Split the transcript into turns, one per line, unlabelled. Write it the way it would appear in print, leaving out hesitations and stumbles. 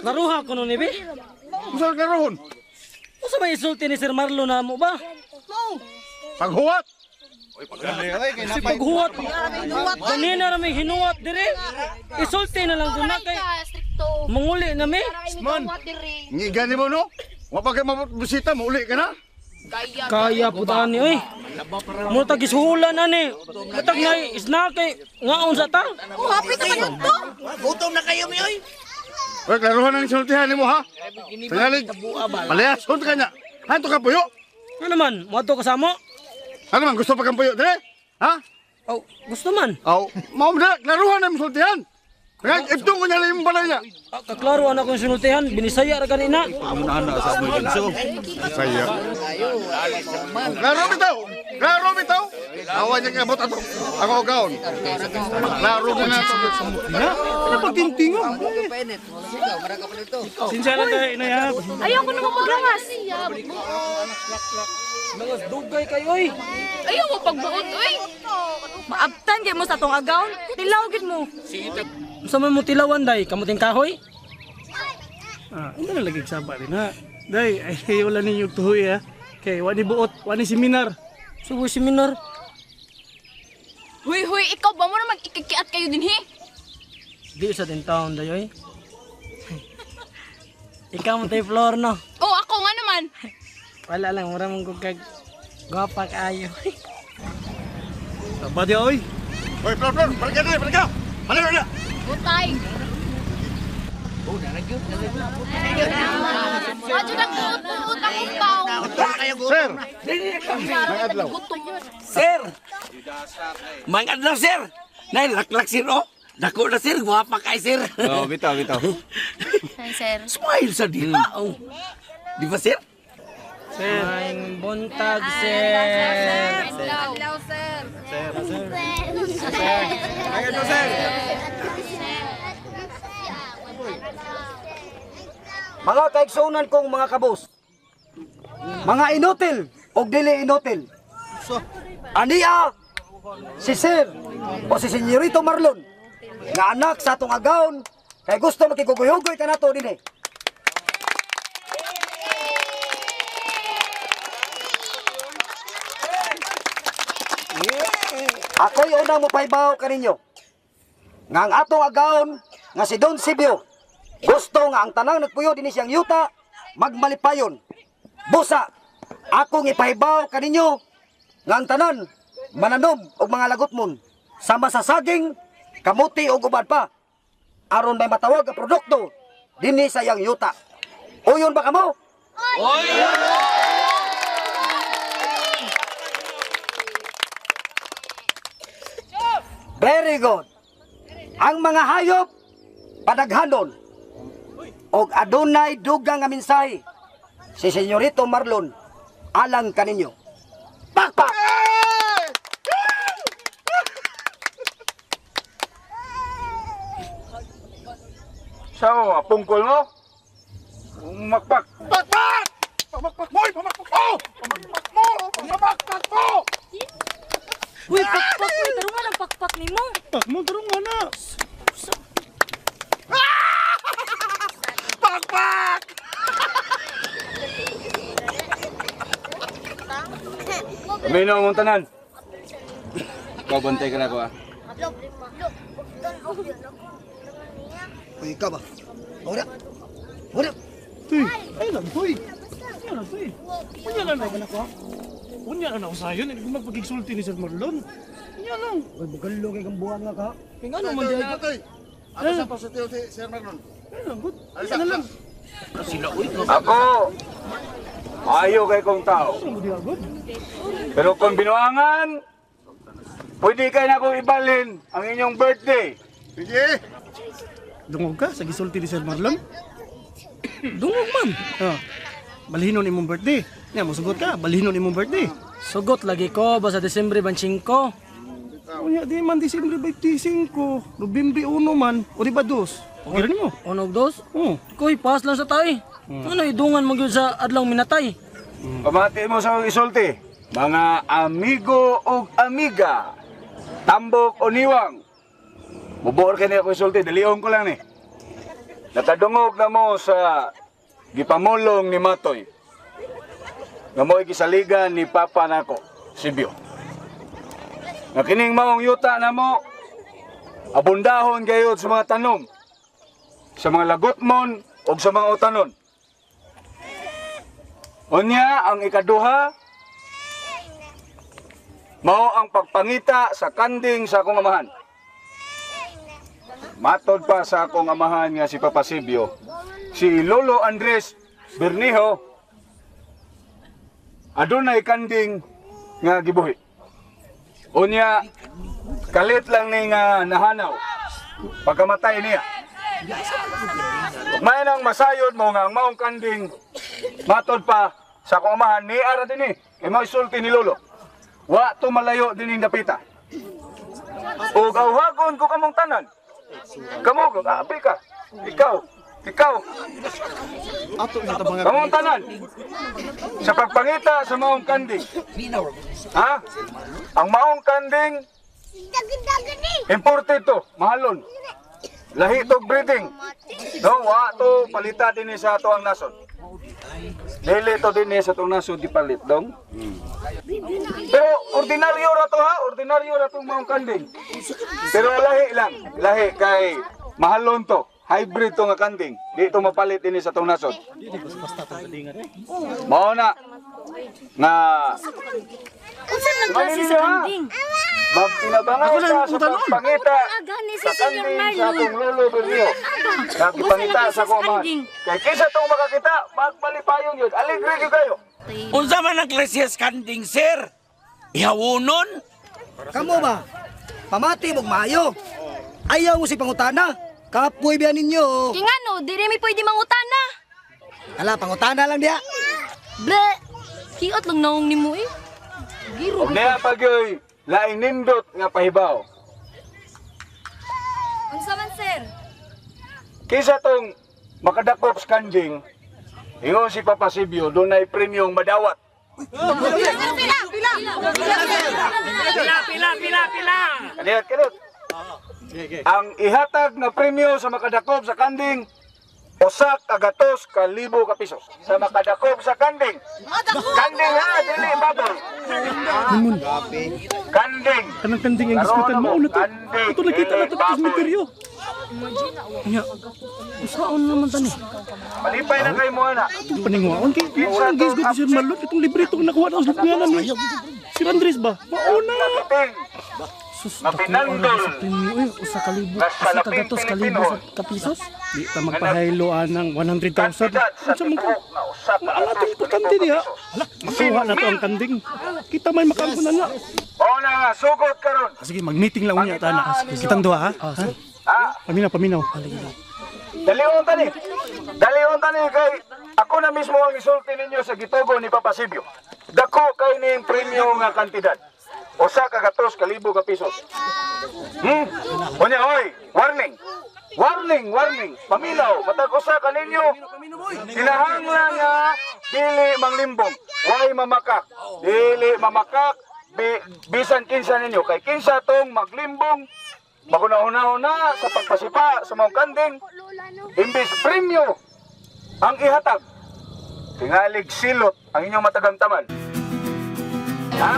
Laruha ko nun, Ibi.
Saan laruhon?
Kung may isulti ni Sir Marlon na mo ba?
Paghuwat.
Kasi paghuwat. Ganina na may hinuwat dire. Isulti na lang doon na kay manguli na may.
Ngigani mo no? Wapag kayo mabusita, mauli ka na?
Kaya po tani, oy. Mo tagisuhulan na ni. Matag na isna kay ngaon sa ta.
Happy ka man to.
Gutom na kayo, Mioy.
Huwag laruhan ng sultihan mo ha? Tingalig, palayason ka niya. Hanto ka puyo?
Ano naman, mo ato kasamo?
Ano man, gusto pa kang puyo dire? Ha?
Oh, gusto man.
Aw, mao na, laruhan ng sultihan. Kaya ibtong ko niya na yung balay niya.
Kaklaro anak kong sinultihan, binisaya ra kanina.
Saya. Klaro bitaw! Klaro bitaw! Awa niya nga bot ato. Ako gaon. Klaro na na sa mukha.
Ano pagtintingo? Sinsya lang tayo, inayab.
Ayaw ko na magpagangas.
Mga dugay kayo, oy.
Ayaw mo pagbuot, oy. Maabtan kay mo sa tong agawn. Tilaw gid mo.
Sa mo tilawan, day, kamuting kahoy?
Ano na lagi saba rin ha? Day, ay wala ninyo tuhoy ha. Kay wani buot, wani seminar.
Subo seminar.
Huy, ikaw ba mo na mag-ikikiat kayo din, he?
Di sa din taon, day, oy. Ikaw mo tayo floor, no?
Oh, ako nga naman.
Wala lang, mura mong kag gwapa kaayo.
Saba di oy.
Hoy, Flor, balik ka na, balik ka! Balik ka na!
Butay. Adyo na buot ang upaw.
Sir! May adlaw.
Sir! Mga adlaw, sir! Nay, laklak, sir, oh! Dako na, sir! Guwapa kay, sir!
Oh, bitaw.
Hi, sir.
Smile sa dila, oh! Di ba, sir?
Maing buntag, sir.
Hello, sir.
Mga kaigsunan kong mga kabos, mga inutil o dili inutil, aniya si Sir o si Senyorito Marlon nga anak sa atong agawon kay gusto makiguguyogoy ka nato din eh. Ako'y unang mapaybaw kaninyo nga ang atong agawon nga si Don Sibio gusto nga ang tanang nagpuyo din siyang yuta magmalipayon. Busa, akong ipahibaw kaninyo nga ang tanan mananom og mga lagutmon sama sa saging, kamuti o ubad pa aron may matawag ang produkto dinhi sa iyang yuta. Uyon ba kamo? Very good. Ang mga hayop padaghanon og adunay dugang nga mensahe si Senyorito Marlon alang kaninyo. Pakpak!
Sao, pungkol mo? Makpak! Pakpak! Pamakpak mo! Pamakpak mo! Pamakpak mo! Pamakpak mo!
Uy, pakpak, uy. Tarungan ang pakpak ni mo.
Pak mo tarong na.
Pakpak! Minaw mong tanan. Babantay ka na ko ah.
Uy, ka ba? Ora. Ora.
Tuy, ay lang tuy. Ay lang tuy. Unya lang na ko. Unya lang ako sayon, kung magpagigsulti ni Sir Marlon. Unya lang.
Uy, bugalo kay kang buwan nga ka.
Kaya ano man diay ka?
Ano sa positibo si Sir Marlon?
Ay lang, good. Unya na lang.
Ako, maayo kay kong tao.
Ano mo di agad?
Pero kung binuangan, pwede kayo na akong ibalin ang inyong birthday. Sige.
Dungog ka sa gisulti ni Sir Marlon?
Dungog man.
Ah. Balhinon imong birthday. Nya mo sugot ka, balhinon imong birthday.
Sugot lagi ko, basta Desembre 25.
Unya di man Disyembre 25, Nobyembre 1 man, o di ba 2? Okay rin mo.
Unog dos?
Oh.
Koy, pas lang sa tay. Ano idungan mo gyud sa adlaw minatay?
Pamati mo sa isulti.
mga amigo ug amiga, tambok o niwang. Bubuor ka niya ko isulti, daliong ko lang ni. Nakadungog na mo sa gipamulong ni Matoy. Nga mo'y kisaligan ni Papa nako, Sibyo. Nga kining maong yuta na mo, abundahon gayod sa mga tanom, sa mga lagotmon o sa mga utanon. Unya, ang ikaduha, mao ang pagpangita sa kanding sa akong amahan. Matod pa sa akong amahan nga si Papa Sibyo, si Lolo Andres Bernijo, adunay kanding nga gibuhi. Unya, kalit lang ni nga nahanaw pagkamatay niya. May nang masayod mo nga ang maong kanding, matod pa sa akong amahan ni ara din mao isulti ni Lolo. Wa to malayo din ning dapita. O gawhagon ko kamong tanan. Kamo abi ka. Ikaw. Kamong tanan. Sa pagpangita sa maong kanding. Ha? Ang maong kanding imported to, mahalon. Lahi to breeding. No, wa to palita din sa ato ang nasod. Dili to din sa atong nasod gipalit dong. Pero ordinaryo ra to ha, ordinaryo ra tong maong kanding. Pero lahi kay mahalon to. Hybrid to nga kanding. Di to mapalit din sa atong nasod. Mao na nga
Unsa man klase sa kanding?
magpinabangaw ka sa pagpangita sa kanding sa atong Lolo Bernijo. Nagpangita sa akong amahan. Kay kisa tong makakita, magpalipayon yun. Aligre yun kayo.
Unsa man ang klase sa kanding, sir? Ihawunon?
Kamo ba? Pamati mong maayo. Ayaw mo si pangutana. Kapoy biyan ninyo.
Kingano, diri mi pwede mangutana.
Ala, pangutana lang diya.
Ble, kiot lang naong nimo eh. Giro.
Huwag na pagyoy, laing nindot nga pahibaw.
Unsa man sir?
Kisa tong makadakop sa kanding, ingon si Papa Sibyo, doon ay premium madawat.
Pila.
Kaniyat. Ang ihatag na premyo sa makadakop sa kanding, usak kagatos ka libo ka pisos. Sa makadakop sa kanding. Kanding ha, dili baboy. Kanding.
Kanang kanding ang giskutan mo na to.
Kanding.
Ito nakita na to sa cemetery. Nya, usaon naman tani.
Malipay na kayo mo na.
Itong paningwaon kay maunang gisgot ni Sir Marlon. Itong librito ko nakuha na sa ngalan ni Sir Andres ba? Mauna.
Kapiting. Mapinandol.
Uy, usa kalibo,
Nasa
usa kagatos kalibo sa kapisos. Di ta magpahaylo ng 100,000.
Kandidat sa
Unsa man ko?
tubo na usak na
Maalatong importante diha. Hala, makuha na to ang kanding. Kita may makampo na nga.
O na nga, sugot karon.
Sige, mag-meeting lang unya ta na. Kitang duha ha.
Ha?
Paminaw.
Dalion tani kay ako na mismo ang isulti ninyo sa gitugo ni Papa Sibyo. Dako kay ning premyo nga kantidad. Usa ka gatos kalibo ka pisos. Unya hoy, warning. Paminaw, matag usa ka ninyo. Kinahanglan nga dili manglimbong, way mamakak. Dili mamakak bisan kinsa ninyo kay kinsa tong maglimbong magunahuna sa pagpasipa sa mga kanding. Imbis premyo ang ihatag, tingalig silot ang inyong matagang taman. Ha?